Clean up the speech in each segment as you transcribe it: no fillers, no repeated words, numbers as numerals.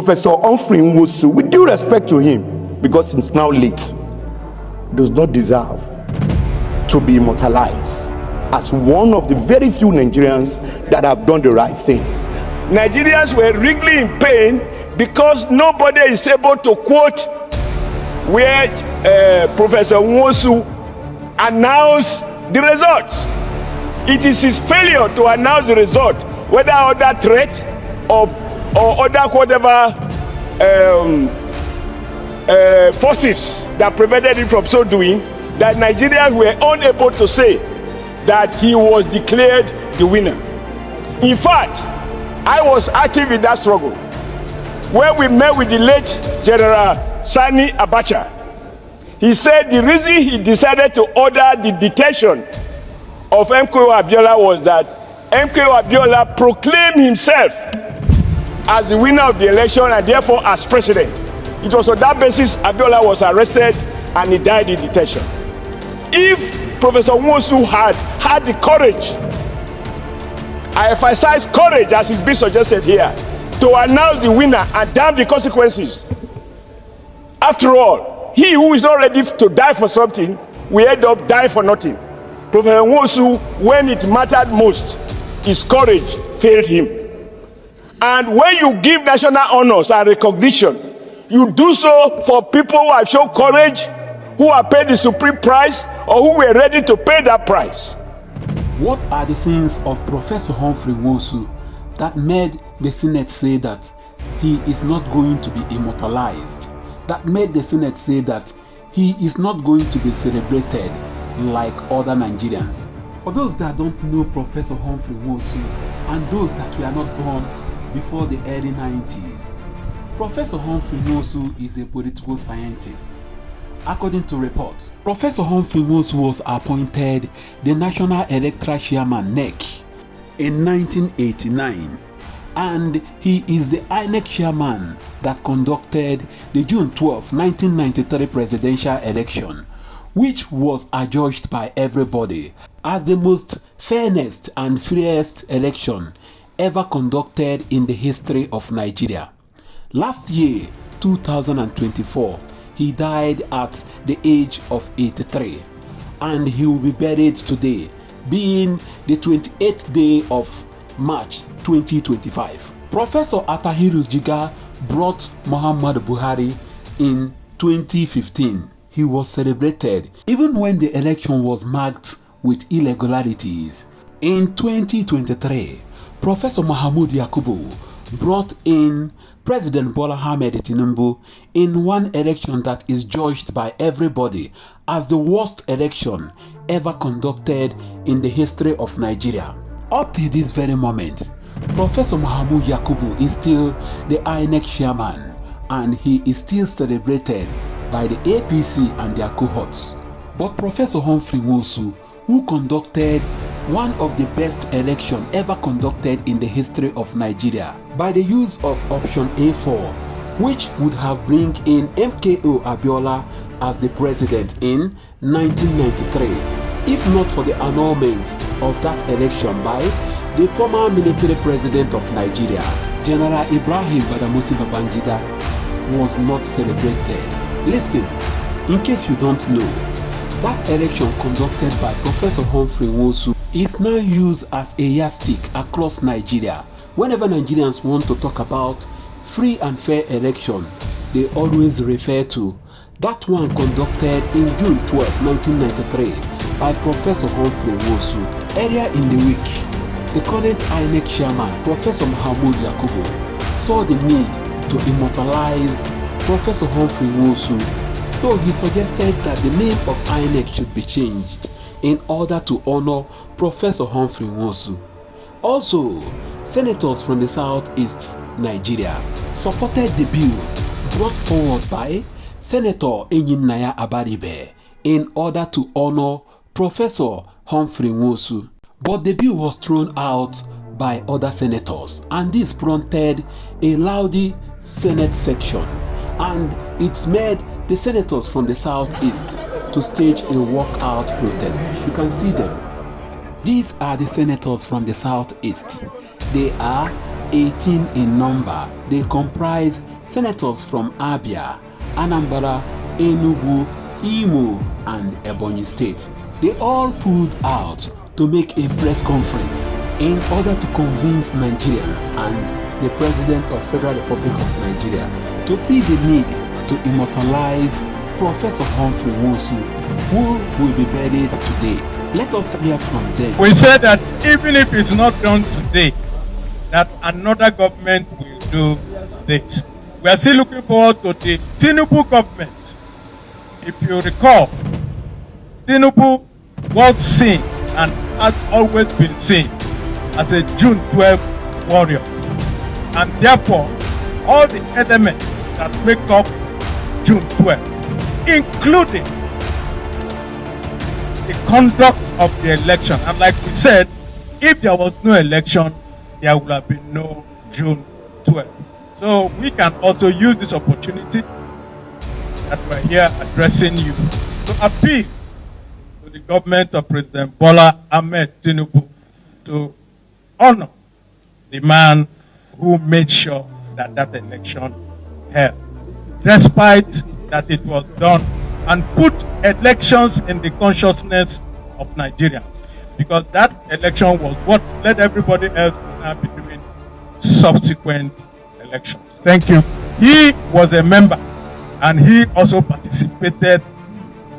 Professor Humphrey Nwosu, with due respect to him, because it's now late, does not deserve to be immortalized as one of the very few Nigerians that have done the right thing. Nigerians were really in pain because nobody is able to quote where Professor Nwosu announced the results. It is his failure to announce the result, whether other threat or other whatever forces that prevented him from so doing, that Nigerians were unable to say that he was declared the winner. In fact, I was active in that struggle. When we met with the late General Sani Abacha, he said the reason he decided to order the detention of MKO Abiola was that MKO Abiola proclaimed himself as the winner of the election and therefore as president. It was on that basis Abiola was arrested and he died in detention. If Professor Nwosu had the courage, I emphasize courage as is being suggested here, to announce the winner and damn the consequences. After all, he who is not ready to die for something will end up dying for nothing. Professor Nwosu, when it mattered most, his courage failed him. And when you give national honors and recognition, you do so for people who have shown courage, who have paid the supreme price, or who were ready to pay that price. What are the sins of Professor Humphrey Nwosu that made the Senate say that he is not going to be immortalized? That made the Senate say that he is not going to be celebrated like other Nigerians? For those that don't know Professor Humphrey Nwosu and those that were not born before the early 90s, Professor Humphrey Nwosu is a political scientist. According to reports, Professor Humphrey Nwosu was appointed the National Electoral Chairman (NEC) in 1989, and he is the INEC chairman that conducted the June 12, 1993 presidential election, which was adjudged by everybody as the most fairest and freest election ever conducted in the history of Nigeria. Last year, 2024, he died at the age of 83, and he will be buried today, being the 28th day of March 2025. Professor Atahiru Jiga brought Muhammadu Buhari in 2015. He was celebrated even when the election was marked with irregularities. In 2023, Professor Mahmoud Yakubu brought in President Bola Ahmed Tinubu in one election that is judged by everybody as the worst election ever conducted in the history of Nigeria. Up to this very moment, Professor Mahmoud Yakubu is still the INEC chairman, and he is still celebrated by the APC and their cohorts. But Professor Humphrey Nwosu, who conducted one of the best elections ever conducted in the history of Nigeria by the use of option A4, which would have bring in MKO Abiola as the president in 1993, if not for the annulment of that election by the former military president of Nigeria, General Ibrahim Badamasi Babangida, was not celebrated. Listen, in case you don't know, that election conducted by Professor Humphrey Nwosu is now used as a yardstick across Nigeria. Whenever Nigerians want to talk about free and fair election, they always refer to that one conducted in June 12, 1993 by Professor Humphrey Nwosu. Earlier in the week, the current INEC chairman, Professor Mahmoud Yakubu, saw the need to immortalize Professor Humphrey Nwosu, so he suggested that the name of INEC should be changed in order to honor Professor Humphrey Nwosu. Also, senators from the southeast Nigeria supported the bill brought forward by Senator Enyinnaya Abaribe in order to honor Professor Humphrey Nwosu. But the bill was thrown out by other senators, and this prompted a rowdy Senate section, and it made the senators from the southeast to stage a walkout protest. You can see them. These are the senators from the southeast. They are 18 in number. They comprise senators from Abia, Anambra, Enugu, Imo, and Ebonyi State. They all pulled out to make a press conference in order to convince Nigerians and the President of Federal Republic of Nigeria to see the need to immortalize Professor Humphrey Nwosu, who will be buried today. Let us hear from them. We said that even if it's not done today, that another government will do this. We are still looking forward to the Tinubu government. If you recall, Tinubu was seen and has always been seen as a June 12 warrior. And therefore, all the elements that make up June 12, including the conduct of the election. And like we said, if there was no election, there would have been no June 12. So we can also use this opportunity that we're here addressing you to appeal to the government of President Bola Ahmed Tinubu to honor the man who made sure that that election held, despite that it was done, and put elections in the consciousness of Nigerians, because that election was what led everybody else to now be doing subsequent elections. Thank you. He was a member and he also participated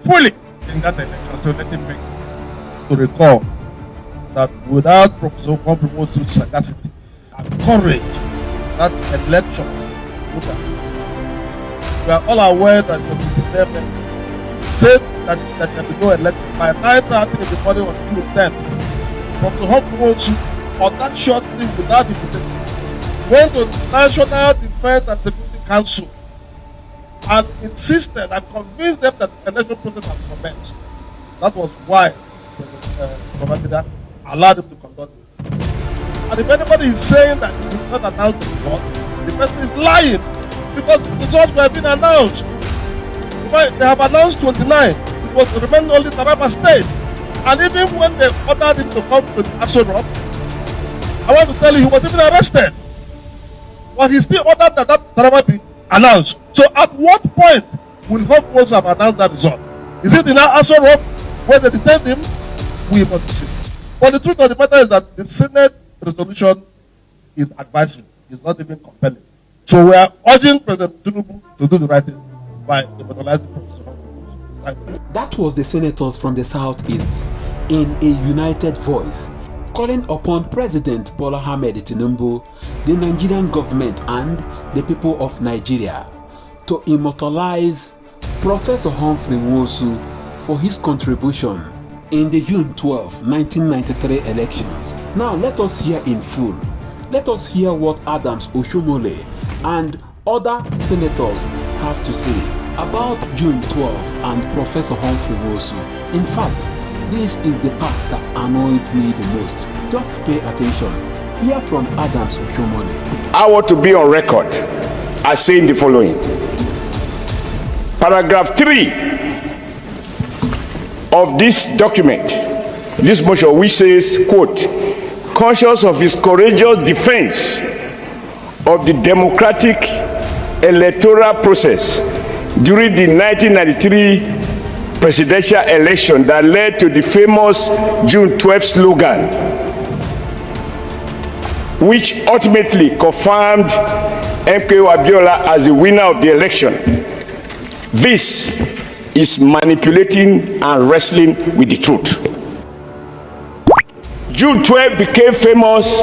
fully in that election. So let him make it. To recall that without Professor Humphrey Nwosu's sagacity and courage, that election would have. We are all aware that the said that there will be no election. By 9:30 in the morning on June 10th, Professor Humphrey Nwosu, audaciously without invitation, went to the National Defense and Security Council and insisted and convinced them that the election process had commenced. That was why President allowed him to conduct it. And if anybody is saying that he did not announce the result, the person is lying, because the results were being announced. They have announced 29. It was remained only Taraba State. And even when they ordered him to come to the Aso Rock, I want to tell you, he was even arrested. But he still ordered that Taraba be announced. So at what point will Humphrey Nwosu have announced that result? Is it in our Aso Rock where they detained him? We must see. But the truth of the matter is that the Senate resolution is advisory. It's not even compelling. So we are urging President Tinubu to do the right thing by immortalizing Professor Humphrey Nwosu. That was the senators from the Southeast in a united voice, calling upon President Bola Ahmed Tinubu, the Nigerian government and the people of Nigeria to immortalize Professor Humphrey Nwosu for his contribution in the June 12, 1993 elections. Now let us hear in full. Let us hear what Adams Oshiomhole and other senators have to say about June 12 and Professor Humphrey Nwosu. In fact, this is the part that annoyed me the most. Just pay attention. Hear from Adams Oshiomhole. I want to be on record as saying the following. Paragraph 3 of this document, this motion, which says, quote, conscious of his courageous defense of the democratic electoral process during the 1993 presidential election that led to the famous June 12 slogan, which ultimately confirmed MKO Abiola as the winner of the election. This is manipulating and wrestling with the truth. June 12 became famous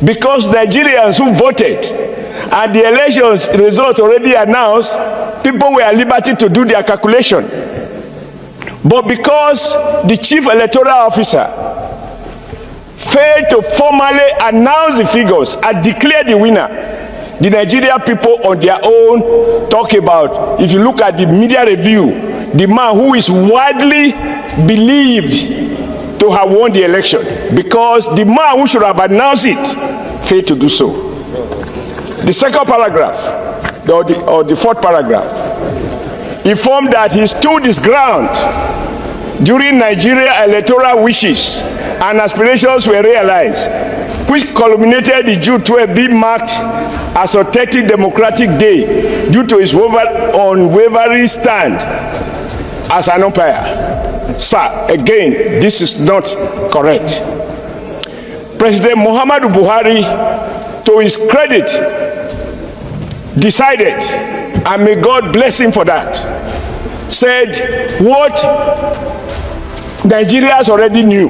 because Nigerians who voted and the elections result already announced, people were at liberty to do their calculation. But because the chief electoral officer failed to formally announce the figures and declare the winner, the Nigerian people on their own talk about, if you look at the media review, the man who is widely believed to have won the election, because the man who should have announced it failed to do so. The second paragraph, or the fourth paragraph, informed that he stood his ground during Nigeria electoral wishes and aspirations were realized. which culminated in June 12 being marked as authentic democratic day due to his unwavering stand as an umpire. Sir, again, this is not correct. President Muhammadu Buhari, to his credit, decided, and may God bless him for that, said what Nigerians already knew,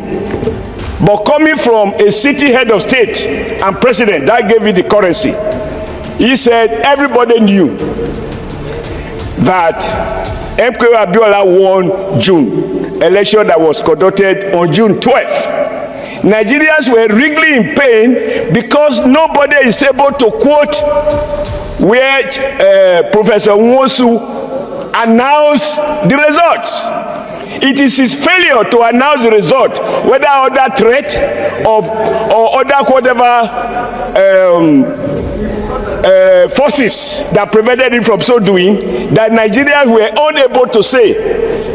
but coming from a city head of state and president that gave it the currency, he said everybody knew that MKO Abiola won June, election that was conducted on June 12th. Nigerians were really in pain because nobody is able to quote where Professor Nwosu announced the results. It is his failure to announce the result, whether under threat or other whatever forces that prevented him from so doing, that Nigerians were unable to say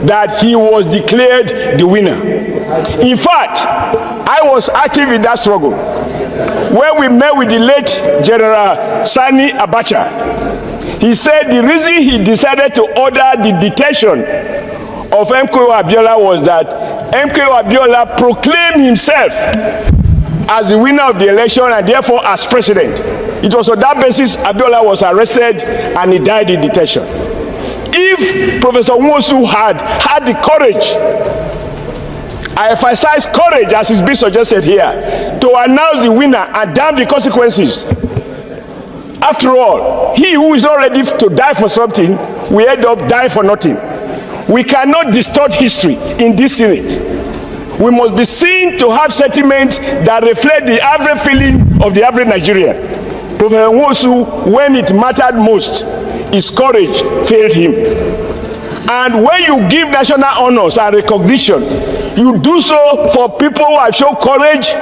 that he was declared the winner. In fact, I was active in that struggle. When we met with the late General Sani Abacha, he said the reason he decided to order the detention of MKO Abiola was that MKO Abiola proclaimed himself as the winner of the election and therefore as president. It was on that basis Abiola was arrested and he died in detention. If Professor Nwosu had the courage, I emphasize courage as is being suggested here, to announce the winner and damn the consequences. After all, he who is not ready to die for something will end up dying for nothing. We cannot distort history in this Senate. We must be seen to have sentiments that reflect the average feeling of the average Nigerian. Professor Nwosu, when it mattered most, his courage failed him. And when you give national honors and recognition, you do so for people who have shown courage,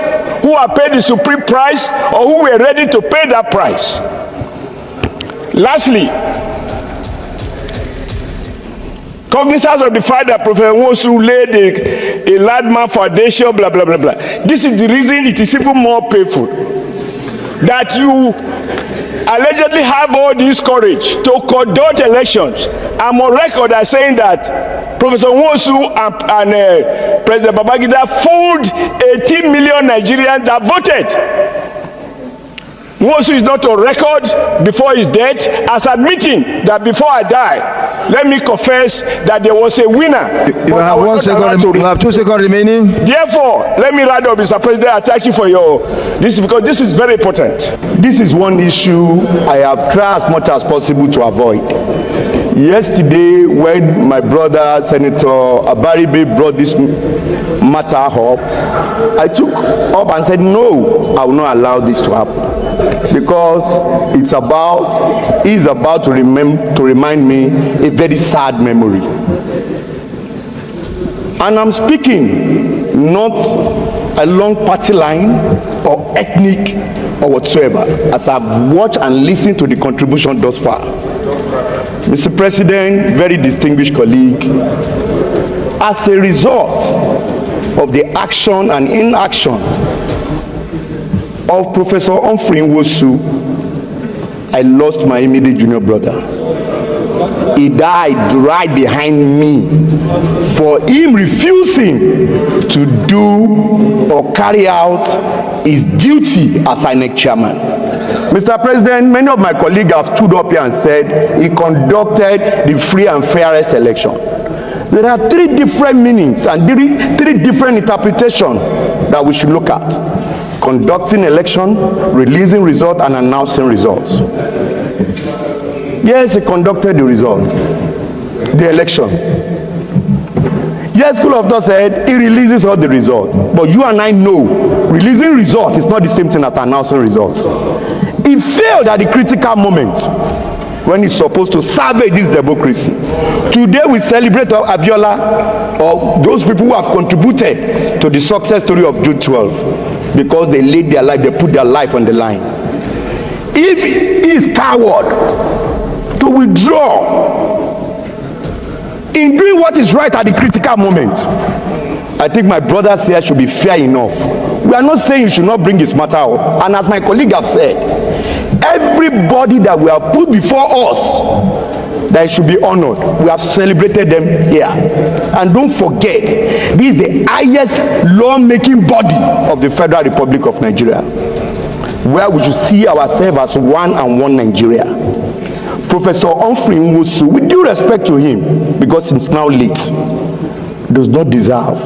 who have paid the supreme price, or who were ready to pay that price. Lastly, cognizance of the fact that Professor Nwosu laid a landmark foundation, blah, blah, blah, blah. This is the reason it is even more painful that you allegedly have all this courage to conduct elections. I'm on record as saying that Professor Nwosu and President Babangida fooled 18 million Nigerians that voted. Nwosu is not on record before his death as admitting that before I die, let me confess that there was a winner. You have 1 second. You have 2 seconds remaining. Therefore, let me round up, Mr. President. I thank you for this, because this is very important. This is one issue I have tried as much as possible to avoid. Yesterday, when my brother Senator Abaribe brought this matter up, I took up and said, no, I will not allow this to happen, because he's about to remind me a very sad memory. And I'm speaking not along party line or ethnic or whatsoever, as I've watched and listened to the contribution thus far. Mr. President, very distinguished colleague, as a result of the action and inaction of Professor Humphrey Nwosu, I lost my immediate junior brother. He died right behind me for him refusing to do or carry out his duty as INEC chairman. Mr. President, many of my colleagues have stood up here and said he conducted the free and fairest election. There are three different meanings and three different interpretations that we should look at: conducting election, releasing results, and announcing results. Yes, he conducted the results, the election. Yes, School of Thought said he releases all the results. But you and I know releasing results is not the same thing as announcing results. He failed at the critical moment when he's supposed to salvage this democracy. Today we celebrate Abiola, or those people who have contributed to the success story of June 12, because they laid their life, they put their life on the line. If he is coward to withdraw in doing what is right at the critical moment, I think my brothers here should be fair enough We are not saying you should not bring his matter up. And as my colleague has said, everybody that we have put before us that should be honored, we have celebrated them here. And don't forget, this is the highest law-making body of the Federal Republic of Nigeria, where we should see ourselves as one and one Nigeria. Professor Humphrey Nwosu, with due respect to him, because it's now late, does not deserve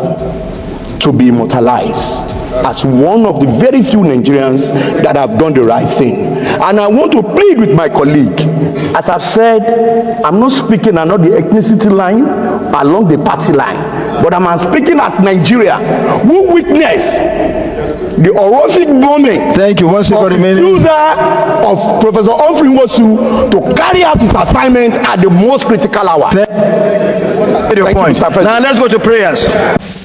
to be immortalized as one of the very few Nigerians that have done the right thing. And I want to plead with my colleague. As I've said, I'm not speaking along the ethnicity line, along the party line, but I'm speaking as Nigeria, who witnessed the horrific moment. Thank you. 1 second remaining. Refusal of Professor Humphrey Nwosu to carry out his assignment at the most critical hour. Thank you, Mr. President. Now let's go to prayers.